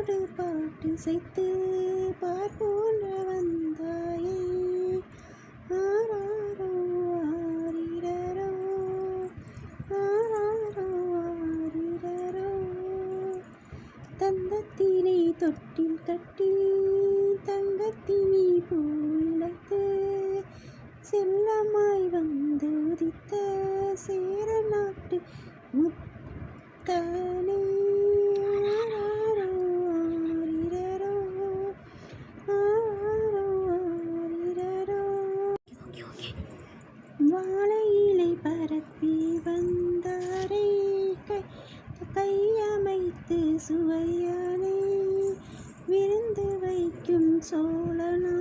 பாட்டோடு பாட்டு சேர்த்து பார்ப்போன்ற வந்தாயே ஆராரோ ஆரிரரோ ஆராரோ ஆரிரரோ தந்தத்தினை தொட்டில் கட்டி தங்கத்தினி பூவிளைத்து செல்லமாய் வந்து உதித்த சேர நாட்டு முத்தனே ஆராரோ ஆரிரரோ ஆராரோ ஆரிரரோ வாழை இலை பரப்பி வந்தாரே கையமைத்து சுவையானே விருந்து வைக்கும் சோழனா